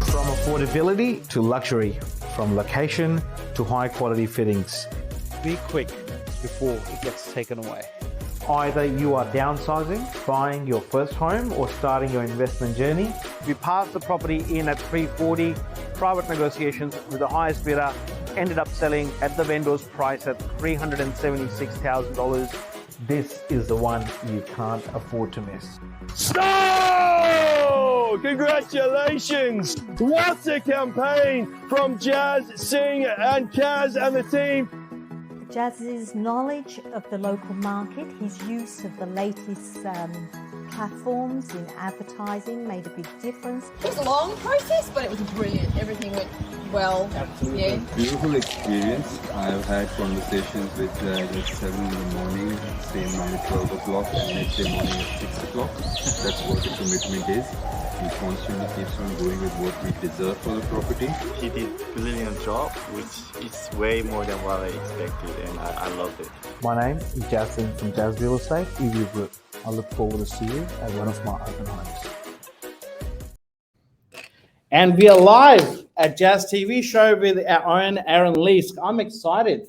From affordability to luxury, from location to high quality fittings. Be quick before it gets taken away. Either you are downsizing, buying your first home, or starting your investment journey. We passed the property in at 340, private negotiations with the highest bidder, ended up selling at the vendor's price at $376,000. This is the one you can't afford to miss. So, congratulations! What a campaign from Jazz, Singh and Kaz and the team. Jazz's knowledge of the local market, his use of the latest platforms in advertising made a big difference. It was a long process, but it was brilliant. Everything went well. Absolutely. Yeah. Beautiful experience. I've had conversations with at 7 in the morning, same night at 12 o'clock, and next day morning at 6 o'clock. That's what the commitment is. He constantly keeps on going with what we deserve for the property. He did a brilliant job, which is way more than what I expected, and I loved it. My name is Justin from Jazz Real Estate, EV Group. I look forward to see you at one of my open homes. And we are live at Jazz TV show with our own Aaron Leask. I'm excited.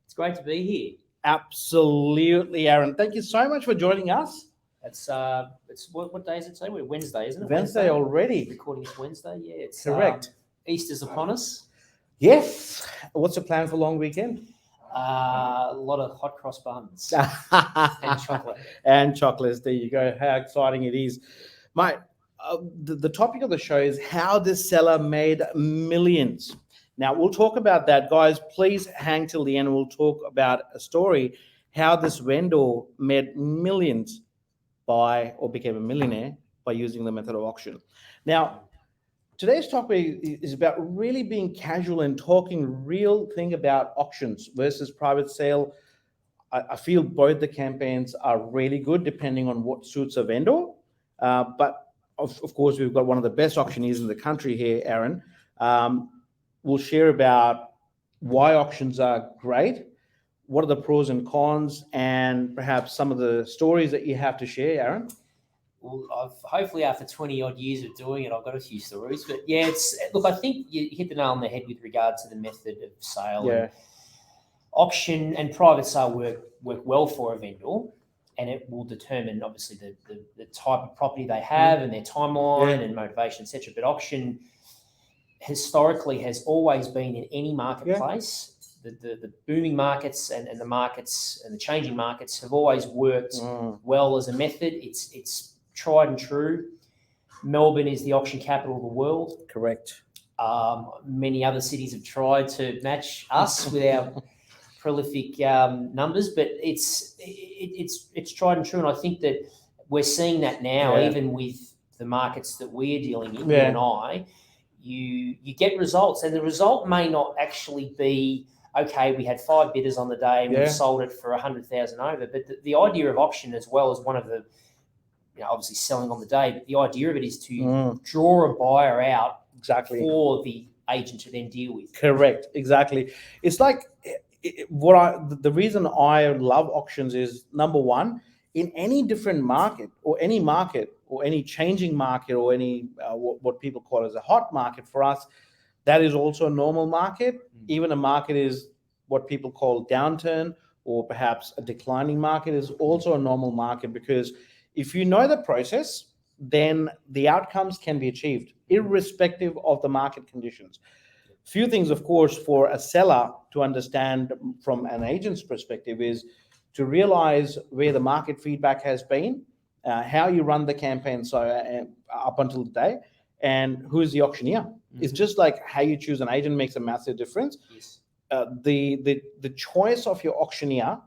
It's great to be here. Absolutely, Aaron. Thank you so much for joining us. It's what day is it today? We're Wednesday, isn't it? Wednesday already. Recording is Wednesday. Yeah, it's Correct. Easter's upon us. Yes. What's the plan for long weekend? A lot of hot cross buns and chocolate. And chocolates. There you go. How exciting it is. Mate, the topic of the show is how this seller made millions. Now, we'll talk about that. Guys, please hang till the end. We'll talk about a story, how this vendor made millions by or became a millionaire by using the method of auction. Now, today's topic is about really being casual and talking real thing about auctions versus private sale. I feel both the campaigns are really good depending on what suits a vendor. But of course, we've got one of the best auctioneers in the country here, Aaron. We'll share about why auctions are great, what are the pros and cons, and perhaps some of the stories that you have to share, Aaron. Well, hopefully after 20 odd years of doing it, I've got a few stories. But yeah, look, I think you hit the nail on the head with regard to the method of sale. Yeah. And auction and private sale work well for a vendor, and it will determine obviously the type of property they have and their timeline and motivation, etc. But auction historically has always been in any marketplace. The booming markets and the markets and the changing markets have always worked well as a method. It's tried and true. Melbourne is the auction capital of the world. Correct. Many other cities have tried to match us with our prolific numbers, but it's tried and true. And I think that we're seeing that now, even with the markets that we're dealing in, you and I. You get results, and the result may not actually be, okay, we had 5 bidders on the day and we sold it for 100,000 over. But the idea of auction, as well as one of the, obviously selling on the day, but the idea of it is to draw a buyer out for the agent to then deal with. Correct. Exactly. It's like the reason I love auctions is, number one, in any different market or any changing market or any what people call as a hot market, for us, that is also a normal market. Even a market is what people call downturn, or perhaps a declining market is also a normal market, because if you know the process, then the outcomes can be achieved irrespective of the market conditions. Few things, of course, for a seller to understand from an agent's perspective is to realize where the market feedback has been, how you run the campaign up until the day, and who's the auctioneer. It's just like how you choose an agent makes a massive difference. Yes. The choice of your auctioneer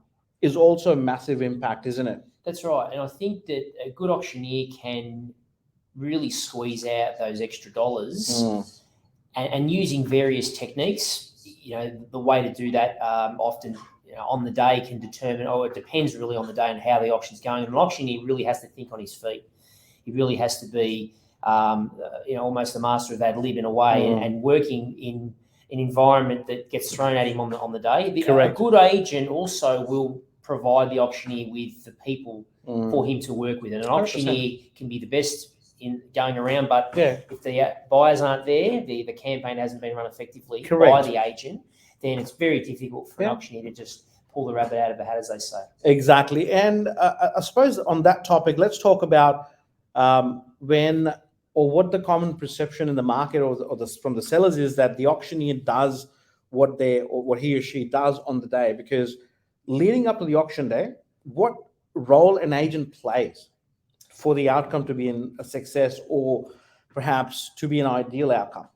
is also a massive impact, isn't it? That's right. And I think that a good auctioneer can really squeeze out those extra dollars and using various techniques. The way to do that often on the day can determine, it depends really on the day and how the auction's going. And an auctioneer really has to think on his feet. He really has to be, almost the master of ad lib in a way, and working in an environment that gets thrown at him on the day. Correct. A good agent also will provide the auctioneer with the people for him to work with. And an 100%. auctioneer can be the best in going around, but Yeah. if the buyers aren't there, the campaign hasn't been run effectively Correct. by the agent, then it's very difficult for an auctioneer to just pull the rabbit out of the hat, as they say. Exactly. And I suppose on that topic, let's talk about when or what the common perception in the market from the sellers is that the auctioneer does what he or she does on the day. Because leading up to the auction day, what role an agent plays for the outcome to be a success or perhaps to be an ideal outcome?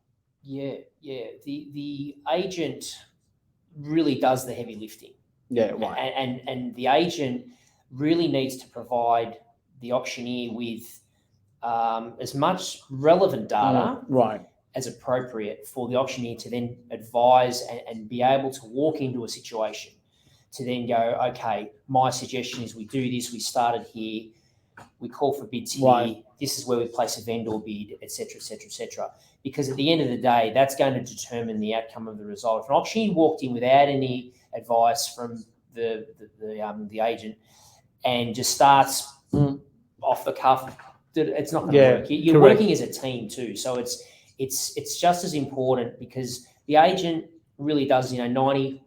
Yeah. The agent really does the heavy lifting. Yeah, right. And the agent really needs to provide the auctioneer with as much relevant data right. as appropriate for the auctioneer to then advise and be able to walk into a situation to then go, okay, my suggestion is we do this, we started here, we call for bids here, Right. this is where we place a vendor bid, et cetera, et cetera, et cetera. Because at the end of the day, that's going to determine the outcome of the result. If an auctioneer walked in without any advice from the agent and just starts off the cuff, it's not going to work. You're correct. working as a team too, so it's just as important, because the agent really does 90%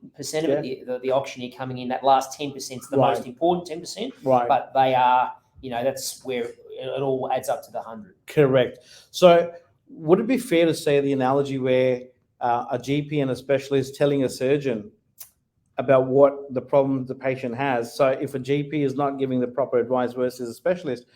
of it. The auctioneer coming in, that last 10% is the most important 10%. Right. But they are, that's where it all adds up to the 100. Correct. So would it be fair to say the analogy where a GP and a specialist telling a surgeon about what the problem the patient has? So if a GP is not giving the proper advice versus a specialist,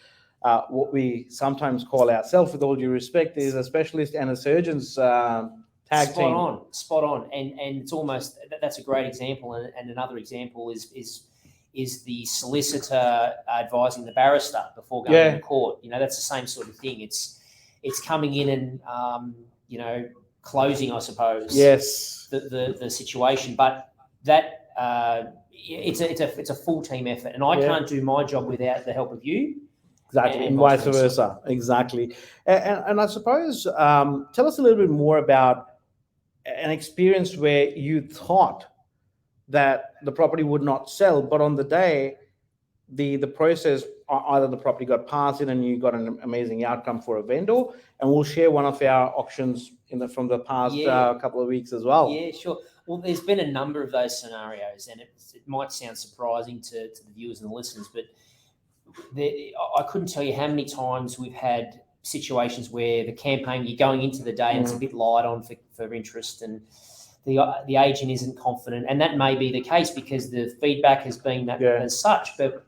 what we sometimes call ourselves, with all due respect, is a specialist and a surgeon's tag team. Spot on. And it's almost, that's a great example. And another example is the solicitor advising the barrister before going to court. That's the same sort of thing. It's coming in and closing, I suppose. Yes. The situation, but that it's a full team effort, and I can't do my job without the help of you. Exactly, and vice versa. Exactly. And I suppose, tell us a little bit more about an experience where you thought that the property would not sell, but on the day, the process, either the property got passed in and you got an amazing outcome for a vendor. And we'll share one of our auctions from the past couple of weeks as well. Yeah, sure. Well, there's been a number of those scenarios, and it might sound surprising to the viewers and the listeners, but I couldn't tell you how many times we've had situations where the campaign, you're going into the day and it's a bit light on for interest, and the agent isn't confident. And that may be the case because the feedback has been that as such, but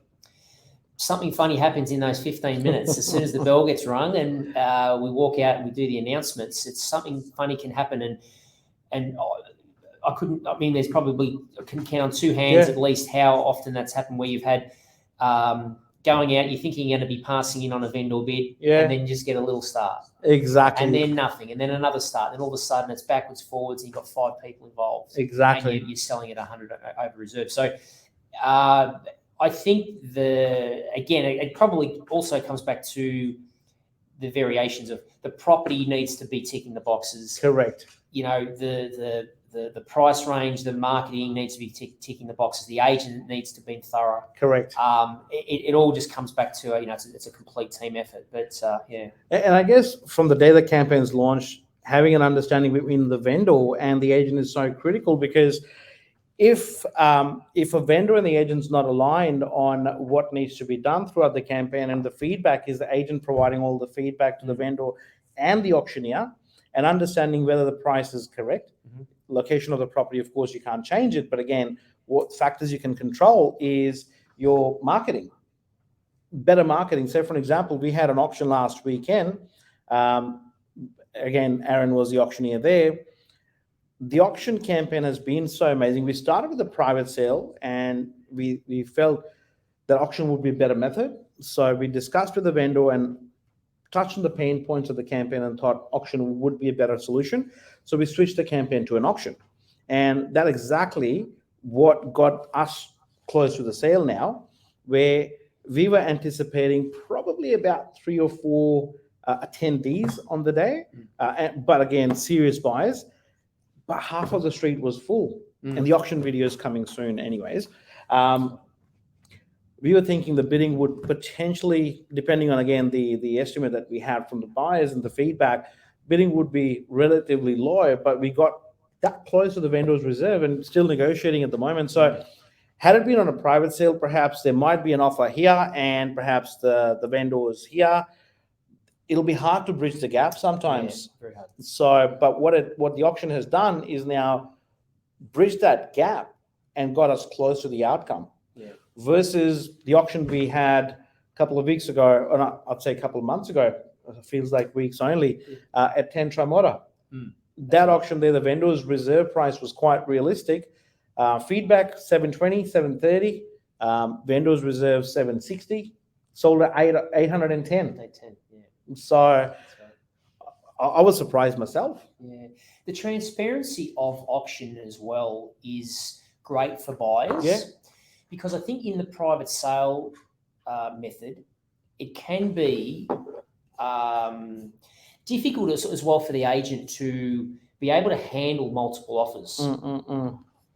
something funny happens in those 15 minutes. As soon as the bell gets rung and we walk out and we do the announcements, it's something funny can happen. And there's probably, I can count on two hands at least how often that's happened, where you've had going out, you're thinking you're going to be passing in on a vendor bid, and then you just get a little start. Exactly. And then nothing, and then another start, and all of a sudden it's backwards, forwards, and you've got 5 people involved. Exactly. And you're selling at 100 over reserve. So I think it probably also comes back to the variations of the property needs to be ticking the boxes. Correct. The price range, the marketing needs to be ticking the boxes. The agent needs to be thorough. Correct. It all just comes back to it's a complete team effort. But And I guess from the day the campaign's launched, having an understanding between the vendor and the agent is so critical, because if a vendor and the agent's not aligned on what needs to be done throughout the campaign, and the feedback is the agent providing all the feedback to the vendor and the auctioneer, and understanding whether the price is correct. Location of the property, of course, you can't change it. But again, what factors you can control is your marketing, better marketing. So for an example, we had an auction last weekend. Again, Aaron was the auctioneer there. The auction campaign has been so amazing. We started with a private sale, and we felt that auction would be a better method. So we discussed with the vendor and touched on the pain points of the campaign and thought auction would be a better solution. So we switched the campaign to an auction. And that's exactly what got us close to the sale now, where we were anticipating probably about 3 or 4 attendees on the day. But again, serious buyers. but half of the street was full. Mm. And the auction video is coming soon anyways. We were thinking the bidding would potentially, depending on, again, the estimate that we had from the buyers and the feedback, bidding would be relatively low, but we got that close to the vendor's reserve and still negotiating at the moment. So had it been on a private sale, perhaps there might be an offer here and perhaps the vendor is here. It'll be hard to bridge the gap sometimes. Yeah, very hard. So, but what the auction has done is now bridge that gap and got us close to the outcome. Yeah. Versus the auction we had a couple of weeks ago, or not, I'd say a couple of months ago, it feels like weeks only, at 10 Tramota. Mm. That auction there, the vendor's reserve price was quite realistic. Feedback 720, 730, vendor's reserve 760, sold at 810. 810, yeah. So That's right. I was surprised myself. Yeah. The transparency of auction as well is great for buyers. Yeah. Because I think in the private sale method, it can be difficult as well for the agent to be able to handle multiple offers.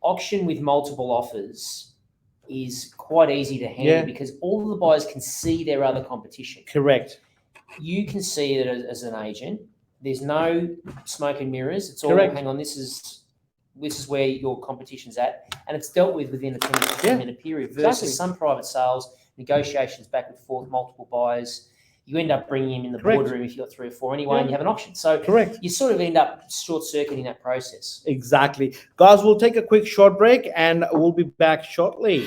Auction with multiple offers is quite easy to handle because all of the buyers can see their other competition. Correct. You can see it as an agent. There's no smoke and mirrors. It's all, Correct. hang on, this is where your competition's at, and it's dealt with within a 10 to 15 minute period. Versus Exactly. some private sales, negotiations back and forth, multiple buyers. You end up bringing him in the Correct. boardroom if you've got 3 or 4 anyway, Yeah. and you have an auction. So Correct. you sort of end up short-circuiting that process. Exactly. Guys, we'll take a quick short break and we'll be back shortly.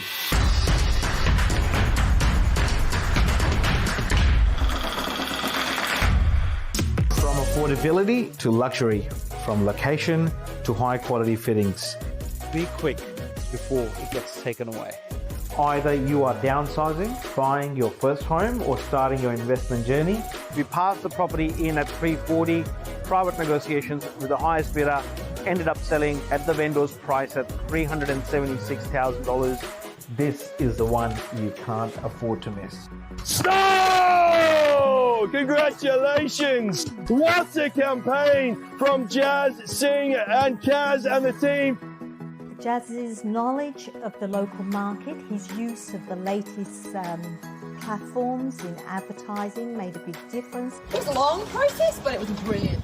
From affordability to luxury, from location to high quality fittings. Be quick before it gets taken away. Either you are downsizing, buying your first home, or starting your investment journey. We passed the property in at 340, private negotiations with the highest bidder, ended up selling at the vendor's price at $376,000. This is the one you can't afford to miss. So, congratulations! What a campaign from Jazz, Singh and Kaz and the team. Jazz's knowledge of the local market, his use of the latest platforms in advertising made a big difference. It was a long process, but it was brilliant.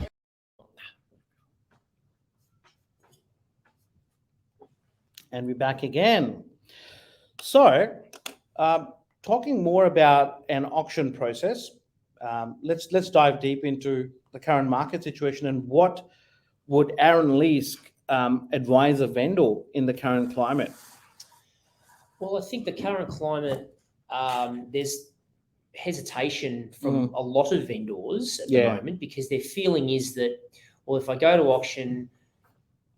And we're back again. So, talking more about an auction process, let's dive deep into the current market situation and what would Aaron Leask advise a vendor in the current climate? Well, I think the current climate, there's hesitation from a lot of vendors at the moment because their feeling is that, well, if I go to auction,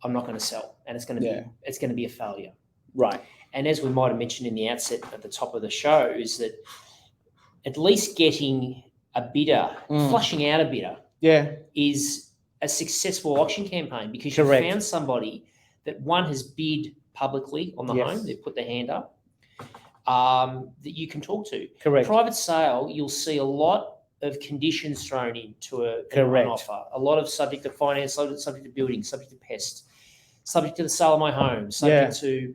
I'm not going to sell, and it's going to be a failure. Right. And as we might have mentioned in the outset at the top of the show, is that at least getting a bidder, flushing out a bidder, is a successful auction campaign because you found somebody that one has bid publicly on the home, they've put their hand up, that you can talk to. Correct. Private sale, you'll see a lot of conditions thrown into an offer. A lot of subject to finance, subject to building, subject to pest, subject to the sale of my home, subject to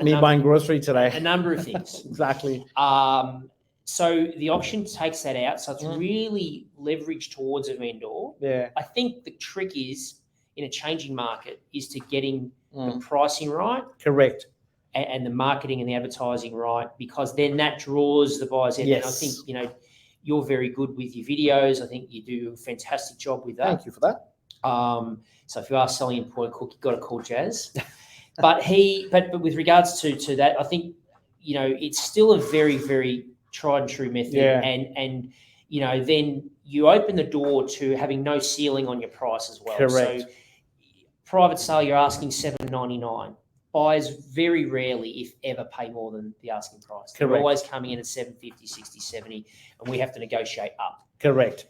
me buying grocery today. a number of things. Exactly. So the auction takes that out. So it's really leveraged towards a vendor. Yeah. I think the trick is in a changing market is to getting the pricing right. Correct. And the marketing and the advertising right, because then that draws the buyers in. Yes. And I think, you're very good with your videos. I think you do a fantastic job with that. Thank you for that. So if you are selling a point cook, you've got to call Jazz. But with regards to that, I think, it's still a very, very tried and true method. Yeah. And then you open the door to having no ceiling on your price as well. Correct. So private sale, you're asking $7.99. Buyers very rarely, if ever, pay more than the asking price. They're Correct. always coming in at $7.50, $60, $70, and we have to negotiate up. Correct.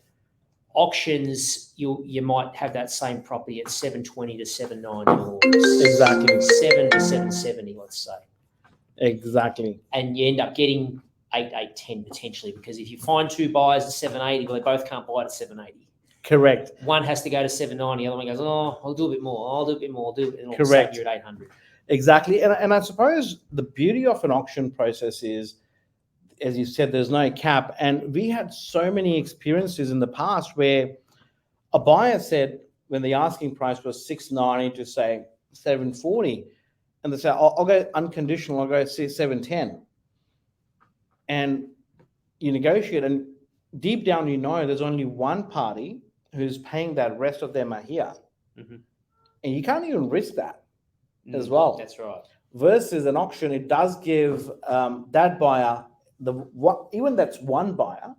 Auctions, you might have that same property at $7.20 to $7.90. Exactly. 7 to $7.70, let's say. Exactly. And you end up getting 8, 10 potentially, because if you find two buyers at $7.80, well, they both can't buy it at $7.80. Correct. One has to go to 790, the other one goes, oh, I'll do a bit more, I'll do a bit more, I'll do it, and all of a Correct. sudden you're at 800. Exactly. And I suppose the beauty of an auction process is, as you said, there's no cap. And we had so many experiences in the past where a buyer said, when the asking price was 690 to say 740, and they say, I'll go unconditional, I'll go 710. And you negotiate, and deep down, you know, there's only one party who's paying that, rest of them are here. Mhm. And you can't even risk that as well. That's right. Versus an auction, it does give that buyer, even that's one buyer,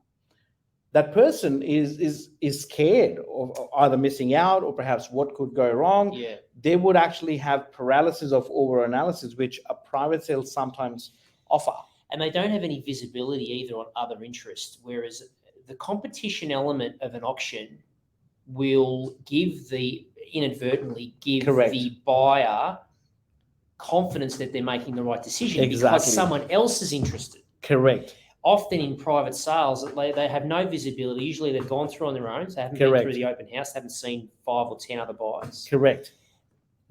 that person is scared of either missing out or perhaps what could go wrong. Yeah. They would actually have paralysis of over-analysis, which a private sale sometimes offer. And they don't have any visibility either on other interests, whereas the competition element of an auction will inadvertently give Correct. the buyer confidence that they're making the right decision Exactly. because someone else is interested. Correct. Often in private sales, they have no visibility. Usually they've gone through on their own. So they haven't Correct. been through the open house. They haven't seen 5 or 10 other buyers. Correct.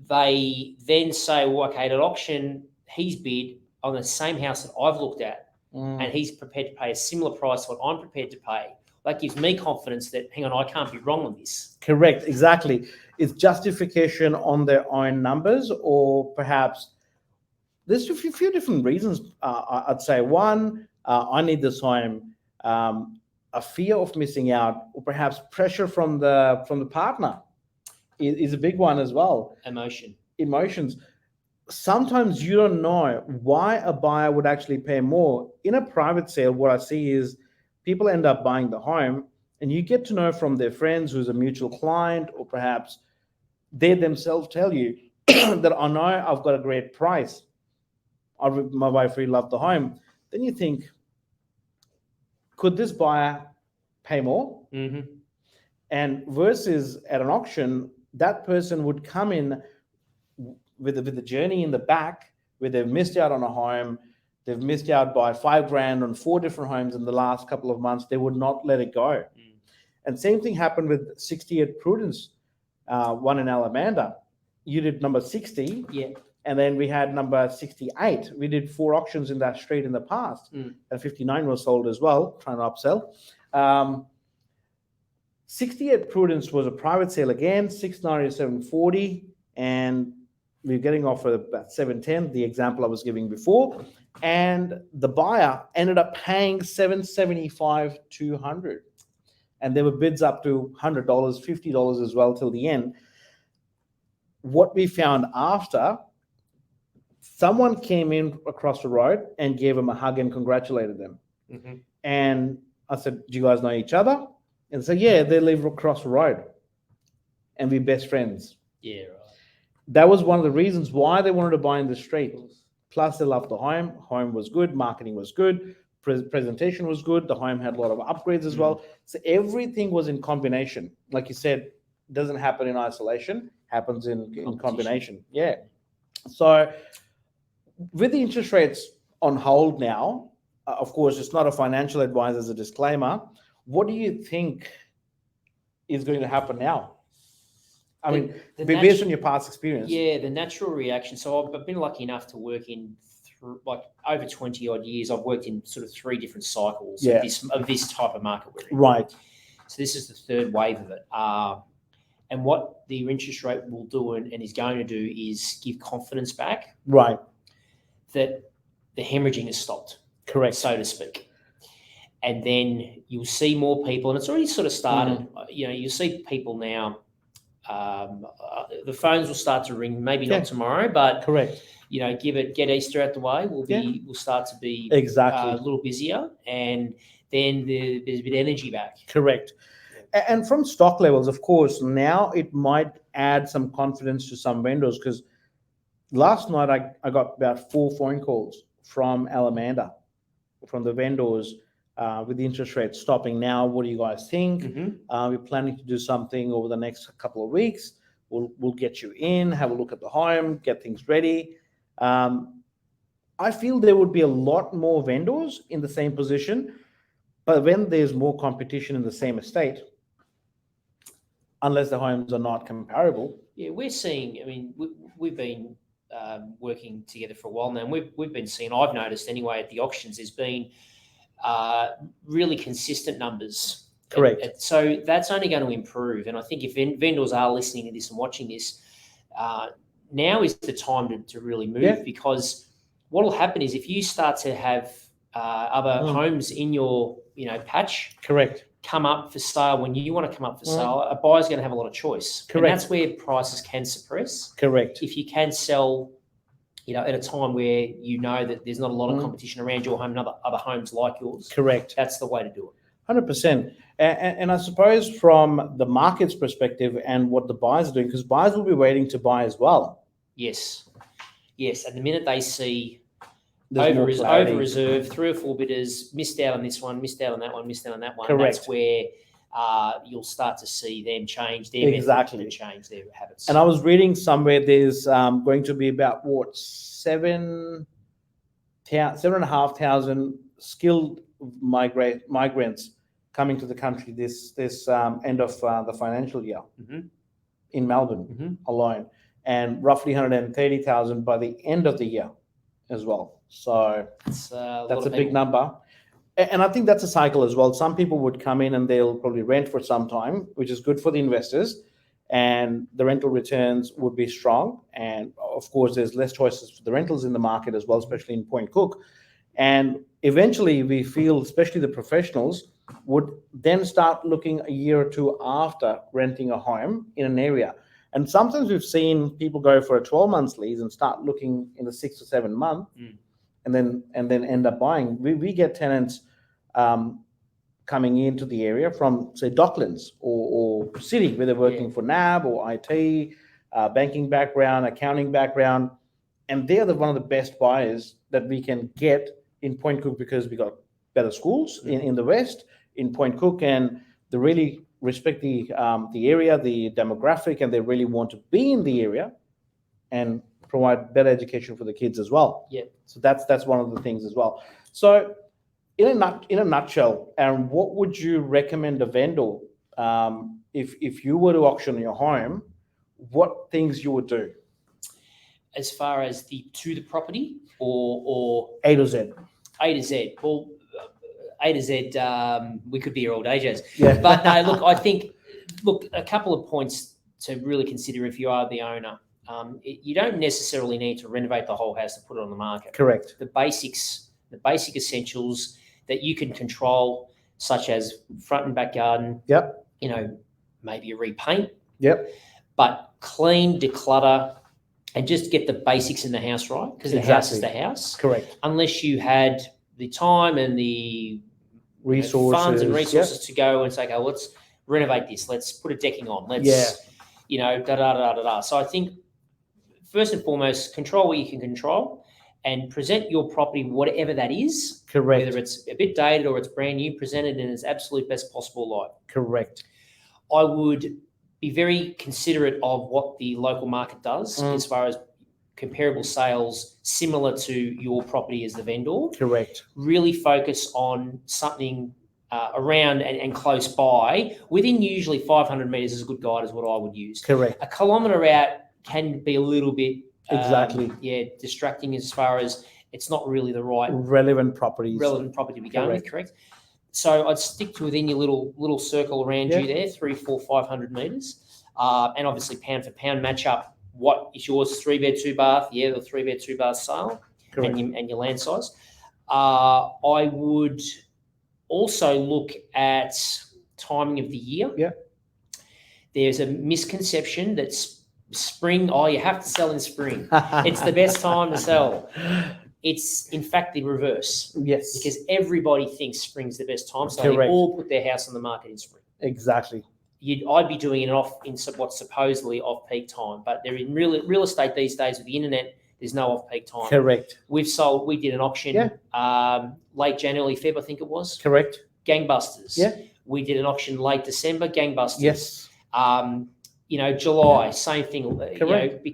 They then say, well, okay, at auction, he's bid on the same house that I've looked at, and he's prepared to pay a similar price to what I'm prepared to pay. That gives me confidence that, hang on, I can't be wrong on this. Correct. Exactly. It's justification on their own numbers, or perhaps there's a few different reasons. I'd say one, I need this home, a fear of missing out, or perhaps pressure from the partner is a big one as well. Emotions. Sometimes you don't know why a buyer would actually pay more. In a private sale, what I see is people end up buying the home, and you get to know from their friends who's a mutual client, or perhaps they themselves tell you that I know I've got a great price. My wife really loved the home. Then you think, could this buyer pay more? Mm-hmm. And versus at an auction, that person would come in with the journey in the back, where they've missed out on a home, they've missed out by $5,000 on 4 different homes in the last couple of months. They would not let it go. And same thing happened with 68 Prudence, one in Alamanda. You did number 60. Yeah. And then we had number 68. We did 4 auctions in that street in the past. And 59 was sold as well, trying to upsell. 68 Prudence was a private sale again, 690 to 740. And we're getting offered about 710, the example I was giving before. And the buyer ended up paying $775, $200. And there were bids up to $100, $50 as well till the end. What we found after, someone came in across the road and gave them a hug and congratulated them. Mm-hmm. And I said, do you guys know each other? And they said, yeah, they live across the road. And we're best friends. Yeah, right. That was one of the reasons why they wanted to buy in the street. Plus, they loved the home. Home was good. Marketing was good. Presentation was good. The home had a lot of upgrades as well. So everything was in combination. Like you said, it doesn't happen in isolation. Happens in combination. Yeah. So with the interest rates on hold now, of course, it's not a financial advice as a disclaimer. What do you think is going to happen now? I mean, based on your past experience. Yeah, the natural reaction. So I've been lucky enough to work in like over 20 odd years. I've worked in sort of 3 different cycles of this type of market we're in. Right. So this is the 3rd wave of it. And what the interest rate will do and is going to do is give confidence back. Right. That the hemorrhaging has stopped. Correct. So to speak. And then you'll see more people, and it's already sort of started. You know, you'll see people now. The phones will start to ring, maybe not tomorrow, but correct. You know, get Easter out the way. We'll start to be exactly a little busier, and then there's a bit of energy back. Correct. And from stock levels, of course, now it might add some confidence to some vendors, because last night I got about 4 phone calls from Alamanda, from the vendors. With the interest rate stopping now, what do you guys think? We're planning to do something over the next couple of weeks. We'll get you in, have a look at the home, get things ready. I feel there would be a lot more vendors in the same position, but when there's more competition in the same estate, unless the homes are not comparable. Yeah, we're seeing. I mean, we've been working together for a while now, and we've been seeing. I've noticed anyway at the auctions, there's been really consistent numbers. Correct. And so that's only going to improve. And I think if vendors are listening to this and watching this, now is the time to really move, because what will happen is if you start to have other homes in your patch, Correct, come up for sale when you want to come up for sale, a buyer's going to have a lot of choice. Correct. And that's where prices can suppress. correct. If you can sell, at a time where that there's not a lot of competition around your home and other homes like yours, Correct. that's the way to do it. 100%. And I suppose from the market's perspective and what the buyers are doing, because buyers will be waiting to buy as well. Yes. And the minute they see There's more clarity. over reserve, 3 or 4 bidders, missed out on this one, missed out on that one, missed out on that one. Correct. That's where you'll start to see them change their Exactly. method and change their habits. And I was reading somewhere there's going to be about 7,500 skilled migrants coming to the country this end of the financial year in Melbourne alone, and roughly 130,000 by the end of the year as well. So that's a big number. And I think that's a cycle as well. Some people would come in and they'll probably rent for some time, which is good for the investors, and the rental returns would be strong. And of course, there's less choices for the rentals in the market as well, especially in Point Cook. And eventually we feel, especially the professionals, would then start looking a year or two after renting a home in an area. And sometimes we've seen people go for a 12-month lease and start looking in the 6 or 7 month, and then end up buying. We get tenants coming into the area from, say, Docklands or City, where they're working for NAB or IT, banking background, accounting background, and they're one of the best buyers that we can get in Point Cook, because we got better schools in the west in Point Cook, and they really respect the area, the demographic, and they really want to be in the area and provide better education for the kids as well. Yeah. So that's one of the things as well. So in a nutshell, Aaron, what would you recommend a vendor if you were to auction your home? What things you would do? As far as the property or A to Z. A to Z. Well, A to Z, we could be here all day, Jazz. Yeah. But no, look, I think, a couple of points to really consider if you are the owner. You don't necessarily need to renovate the whole house to put it on the market. Correct. The basic essentials that you can control, such as front and back garden. Yep. Maybe a repaint. Yep. But clean, declutter, and just get the basics in the house right, because the house is the house. Correct. Unless you had the time and the Resources, funds and resources to go and say, okay, let's renovate this. Let's put a decking on. Let's, da. So I think first and foremost, control what you can control and present your property, whatever that is. Correct. Whether it's a bit dated or it's brand new, present it in its absolute best possible light. Correct. I would be very considerate of what the local market does as far as comparable sales similar to your property as the vendor. Correct. Really focus on something around and close by. Within usually 500 metres is a good guide, is what I would use. Correct. A kilometre out can be a little bit distracting as far as it's not really the right relevant property to be going with. Correct. So I'd stick to within your little circle around you there, 300, 400, 500 metres, and obviously pound for pound match up what is yours, 3-bed, 2-bath, the 3-bed, 2-bath sale, and your land size. I would also look at timing of the year. Yeah. There's a misconception that spring, you have to sell in spring. It's the best time to sell. It's in fact the reverse. Yes. Because everybody thinks spring's the best time, so they all put their house on the market in spring. Exactly. I'd be doing it in what's supposedly off-peak time, but they're in real estate these days with the internet. There's no off-peak time. Correct. We did an auction late January, Feb, I think it was. Correct. Gangbusters. Yeah. We did an auction late December. Gangbusters. Yes. July, same thing. Correct.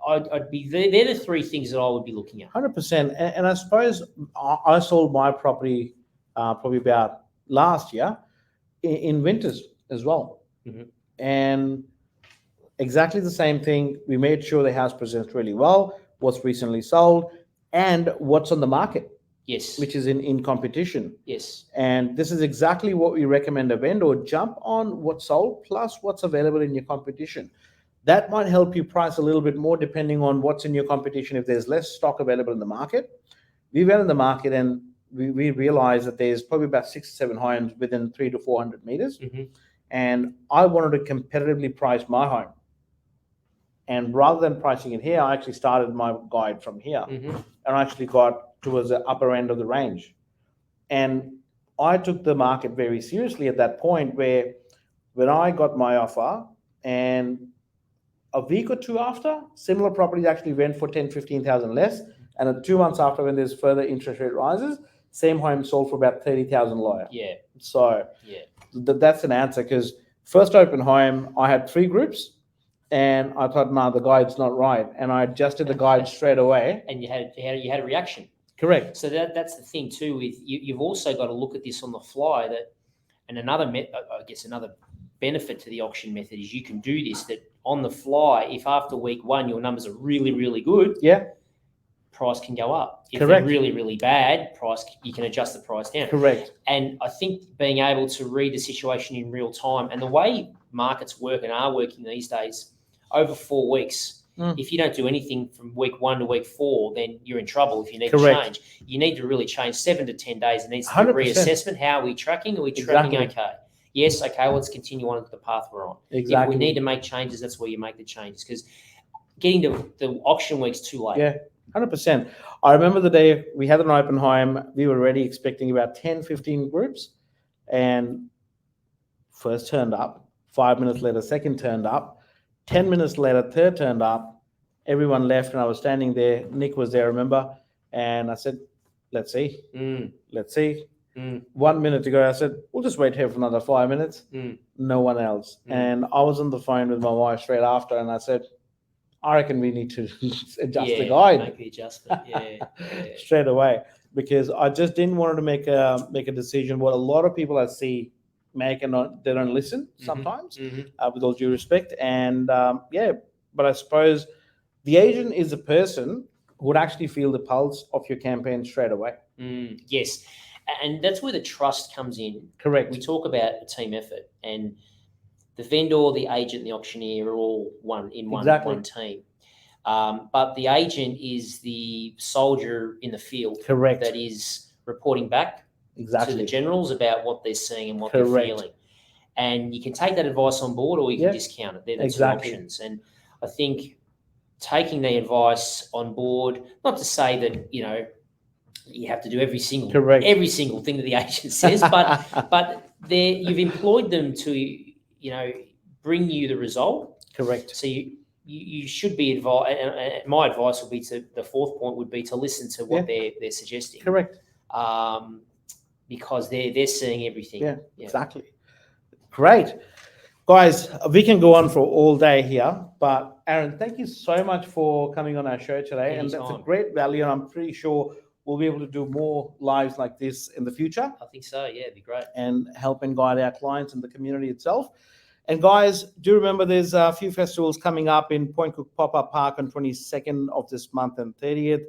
I'd be they're the three things that I would be looking at. 100%. And I suppose I sold my property probably about last year in winters as well. Mm-hmm. and exactly the same thing. We made sure the house presents really well, what's recently sold, and what's on the market, Yes. which is in competition. Yes. And this is exactly what we recommend a vendor jump on what's sold plus what's available in your competition. That might help you price a little bit more depending on what's in your competition. If there's less stock available in the market, we went in the market and we realized that there's probably about 6 to 7 homes within 300 to 400 meters. And I wanted to competitively price my home. And rather than pricing it here, I actually started my guide from here and I actually got towards the upper end of the range. And I took the market very seriously at that point where when I got my offer and a week or two after, similar properties actually went for 10, 15,000 less. And 2 months after, when there's further interest rate rises, same home sold for about 30,000 lower. Yeah. So that's an answer, because first open home, I had 3 groups. And I thought, no, the guide's not right, and I adjusted the guide straight away. And you had a reaction. Correct. So that's the thing too. With you've also got to look at this on the fly. Another benefit to the auction method is you can do this. That on the fly, if after week 1 your numbers are really, really good, price can go up. If Correct. they're really, really bad, you can adjust the price down. Correct. And I think being able to read the situation in real time and the way markets work and are working these days. Over 4 weeks, if you don't do anything from week 1 to week 4, then you're in trouble if you need to change. You need to really change 7 to 10 days. It needs to be a reassessment. How are we tracking? Are we tracking okay? Yes, okay, let's continue on the path we're on. If we need to make changes, that's where you make the changes, because getting to the auction week's too late. Yeah, 100%. I remember the day we had an open home, we were already expecting about 10, 15 groups, and first turned up, 5 minutes later, second turned up, 10 minutes later, third turned up, everyone left, and I was standing there. Nick was there, remember? And I said, let's see. Let's see. 1 minute to go, I said, we'll just wait here for another 5 minutes. No one else. And I was on the phone with my wife straight after, and I said, I reckon we need to adjust the guide. Make the adjustment. Straight away, because I just didn't want to make a decision. What a lot of people I see make and they don't listen sometimes, with all due respect. And but I suppose the agent is a person who would actually feel the pulse of your campaign straight away. Yes, and that's where the trust comes in. Correct. We talk about a team effort, and the vendor, the agent, the auctioneer are all one team. But the agent is the soldier in the field. Correct. That is reporting back to the generals about what they're seeing and what they're feeling. And you can take that advice on board, or you can discount it. They're the 2 options. And I think taking the advice on board, not to say that, you have to do every single thing that the agent says, but you've employed them to, bring you the result. Correct. So you should be advised, and my advice would be the 4th point would be to listen to what they're suggesting. Correct. Because they're seeing everything. Yeah, exactly. Great. Guys, we can go on for all day here, but Aaron, thank you so much for coming on our show today. Anytime. And that's a great value, and I'm pretty sure we'll be able to do more lives like this in the future. I think so, yeah, it'd be great. And help and guide our clients and the community itself. And guys, do remember there's a few festivals coming up in Point Cook Pop-Up Park on 22nd of this month and 30th.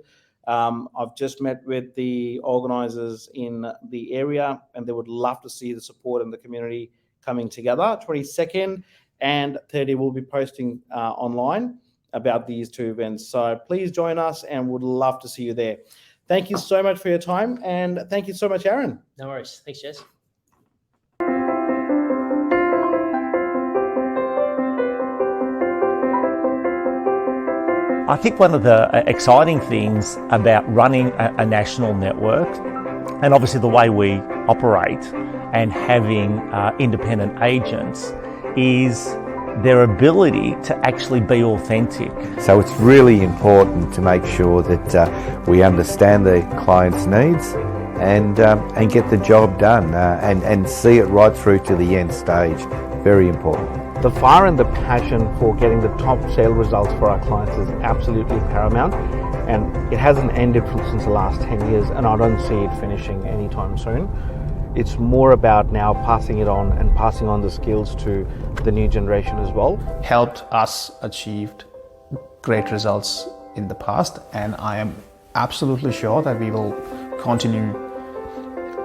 I've just met with the organizers in the area, and they would love to see the support and the community coming together. 22nd and 30th, we'll be posting online about these 2 events. So please join us, and would love to see you there. Thank you so much for your time, and thank you so much, Aaron. No worries. Thanks, Jess. I think one of the exciting things about running a national network, and obviously the way we operate and having independent agents, is their ability to actually be authentic. So it's really important to make sure that we understand the client's needs and get the job done and see it right through to the end stage. Very important. The fire and the passion for getting the top sale results for our clients is absolutely paramount, and it hasn't ended since the last 10 years, and I don't see it finishing anytime soon. It's more about now passing it on and passing on the skills to the new generation as well. Helped us achieve great results in the past, and I am absolutely sure that we will continue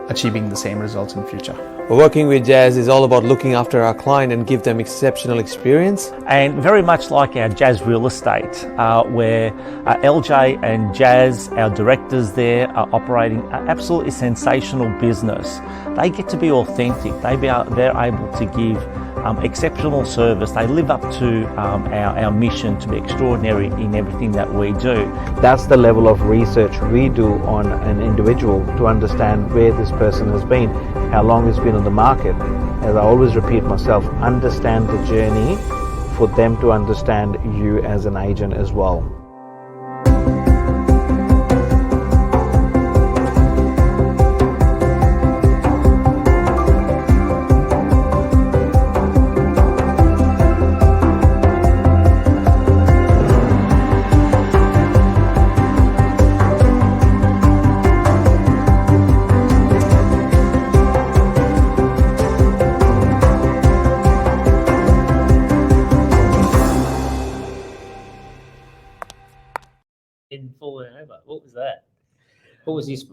achieving the same results in future. Working with Jazz is all about looking after our client and give them exceptional experience. And very much like our Jazz Real Estate, where LJ and Jazz, our directors there, are operating an absolutely sensational business. They get to be authentic. They're able to give exceptional service. They live up to our mission to be extraordinary in everything that we do. That's the level of research we do on an individual to understand where this person has been, how long it's been on the market. As I always repeat myself, understand the journey for them to understand you as an agent as well. In falling over. What was that? What was this?